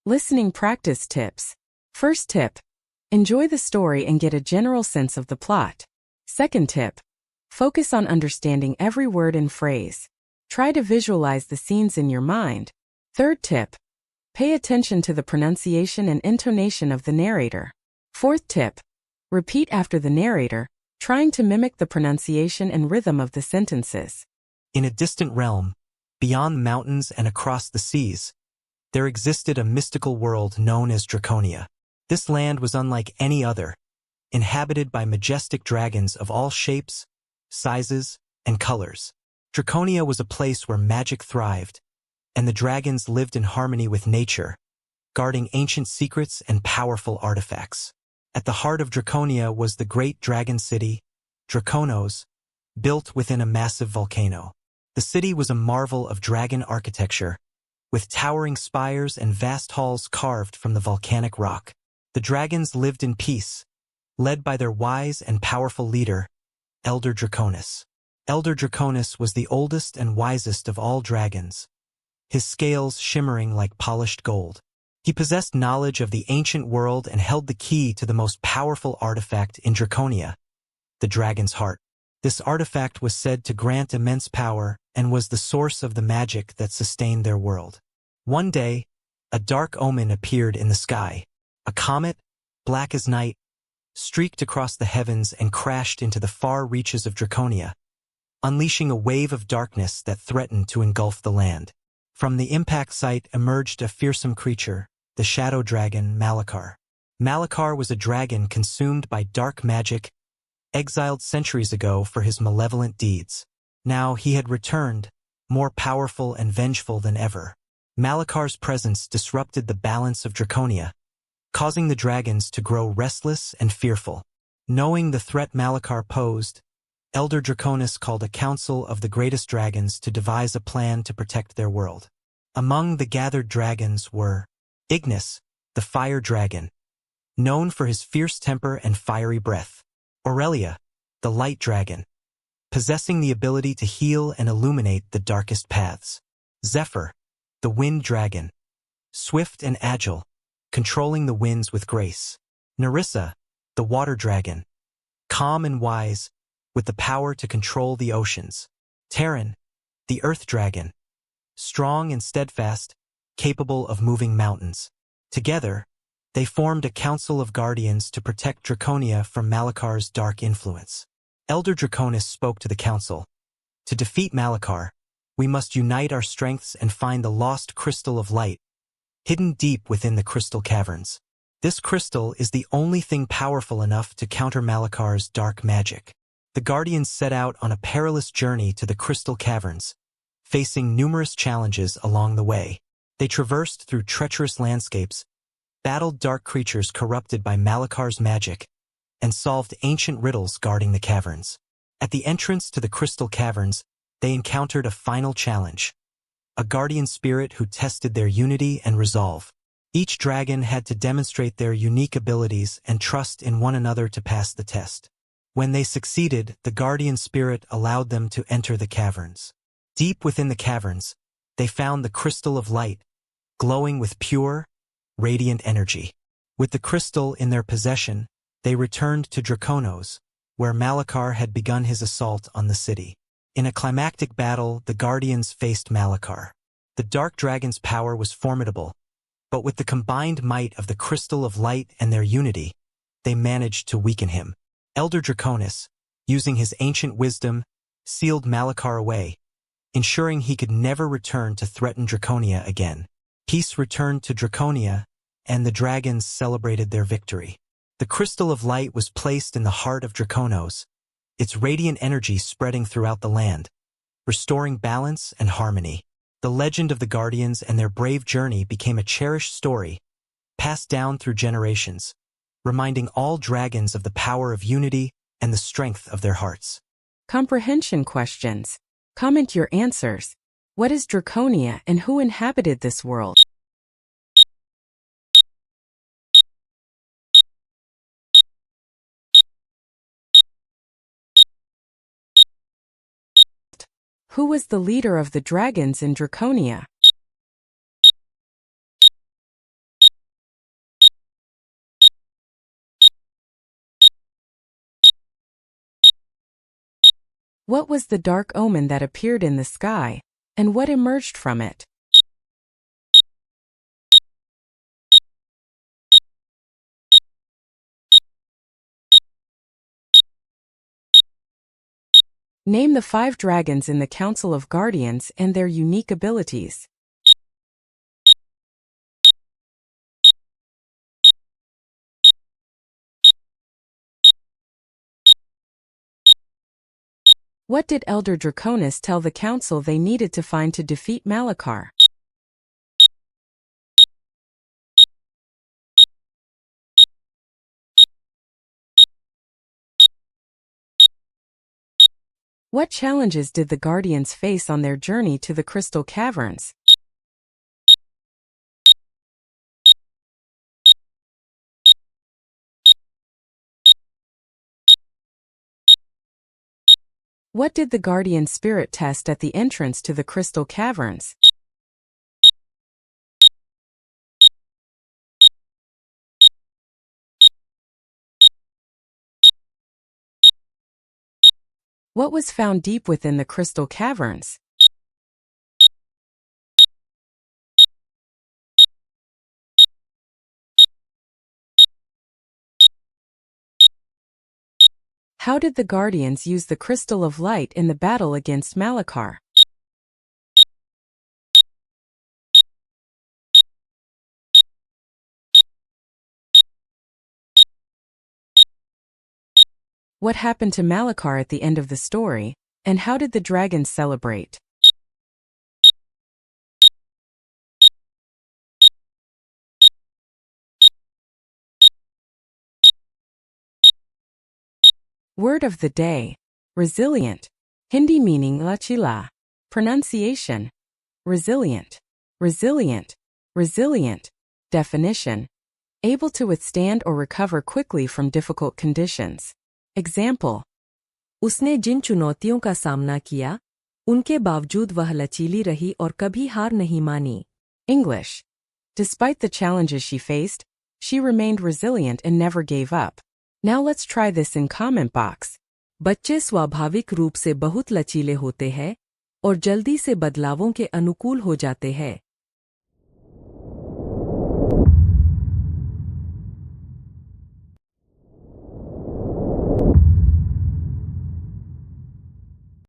Listening practice tips. First tip. Enjoy the story and get a general sense of the plot. Second tip. Focus on understanding every word and phrase. Try to visualize the scenes in your mind. Third tip. Pay attention to the pronunciation and intonation of the narrator. Fourth tip. Repeat after the narrator, trying to mimic the pronunciation and rhythm of the sentences. In a distant realm, beyond the mountains and across the seas, there existed a mystical world known as Draconia. This land was unlike any other, inhabited by majestic dragons of all shapes, sizes, and colors. Draconia was a place where magic thrived, and the dragons lived in harmony with nature, guarding ancient secrets and powerful artifacts. At the heart of Draconia was the great dragon city, Draconos, built within a massive volcano. The city was a marvel of dragon architecture, with towering spires and vast halls carved from the volcanic rock. The dragons lived in peace, led by their wise and powerful leader, Elder Draconis. Elder Draconis was the oldest and wisest of all dragons, his scales shimmering like polished gold. He possessed knowledge of the ancient world and held the key to the most powerful artifact in Draconia, the dragon's heart. This artifact was said to grant immense power and was the source of the magic that sustained their world. One day, a dark omen appeared in the sky. A comet, black as night, streaked across the heavens and crashed into the far reaches of Draconia, unleashing a wave of darkness that threatened to engulf the land. From the impact site emerged a fearsome creature, the shadow dragon Malachar. Malachar was a dragon consumed by dark magic, exiled centuries ago for his malevolent deeds. Now he had returned, more powerful and vengeful than ever. Malachar's presence disrupted the balance of Draconia, causing the dragons to grow restless and fearful. Knowing the threat Malachar posed, Elder Draconis called a council of the greatest dragons to devise a plan to protect their world. Among the gathered dragons were Ignis, the fire dragon, known for his fierce temper and fiery breath; Aurelia, the light dragon, possessing the ability to heal and illuminate the darkest paths; Zephyr, the wind dragon, swift and agile, controlling the winds with grace; Nerissa, the water dragon, calm and wise, with the power to control the oceans; Terran, the earth dragon, strong and steadfast, capable of moving mountains. Together, they formed a council of guardians to protect Draconia from Malachar's dark influence. Elder Draconis spoke to the council. To defeat Malachar, we must unite our strengths and find the lost crystal of light, hidden deep within the crystal caverns. This crystal is the only thing powerful enough to counter Malachar's dark magic. The guardians set out on a perilous journey to the crystal caverns, facing numerous challenges along the way. They traversed through treacherous landscapes, battled dark creatures corrupted by Malachar's magic, and solved ancient riddles guarding the caverns. At the entrance to the crystal caverns, they encountered a final challenge, a guardian spirit who tested their unity and resolve. Each dragon had to demonstrate their unique abilities and trust in one another to pass the test. When they succeeded, the guardian spirit allowed them to enter the caverns. Deep within the caverns, they found the crystal of light, glowing with pure, radiant energy. With the crystal in their possession, they returned to Draconos, where Malachar had begun his assault on the city. In a climactic battle, the guardians faced Malachar. The dark dragon's power was formidable, but with the combined might of the crystal of light and their unity, they managed to weaken him. Elder Draconis, using his ancient wisdom, sealed Malachar away, ensuring he could never return to threaten Draconia again. Peace returned to Draconia, and the dragons celebrated their victory. The crystal of light was placed in the heart of Draconos, its radiant energy spreading throughout the land, restoring balance and harmony. The legend of the guardians and their brave journey became a cherished story, passed down through generations, reminding all dragons of the power of unity and the strength of their hearts. Comprehension questions. Comment your answers. What is Draconia and who inhabited this world? Who was the leader of the dragons in Draconia? What was the dark omen that appeared in the sky, and what emerged from it? Name the 5 dragons in the Council of Guardians and their unique abilities. What did Elder Draconis tell the Council they needed to find to defeat Malachar? What challenges did the Guardians face on their journey to the Crystal Caverns? What did the Guardian Spirit test at the entrance to the Crystal Caverns? What was found deep within the Crystal Caverns? How did the Guardians use the Crystal of Light in the battle against Malachar? What happened to Malachar at the end of the story, and how did the dragons celebrate? Word of the day: resilient. Hindi meaning lachila. Pronunciation: resilient, resilient, resilient. Definition: able to withstand or recover quickly from difficult conditions. Example: उसने जिन चुनौतियों का सामना किया, उनके बावजूद वह लचीली रही और कभी हार नहीं मानी. English: despite the challenges she faced, she remained resilient and never gave up. Now let's try this in comment box. बच्चे स्वाभाविक रूप से बहुत लचीले होते हैं और जल्दी से बदलावों के अनुकूल हो जाते हैं.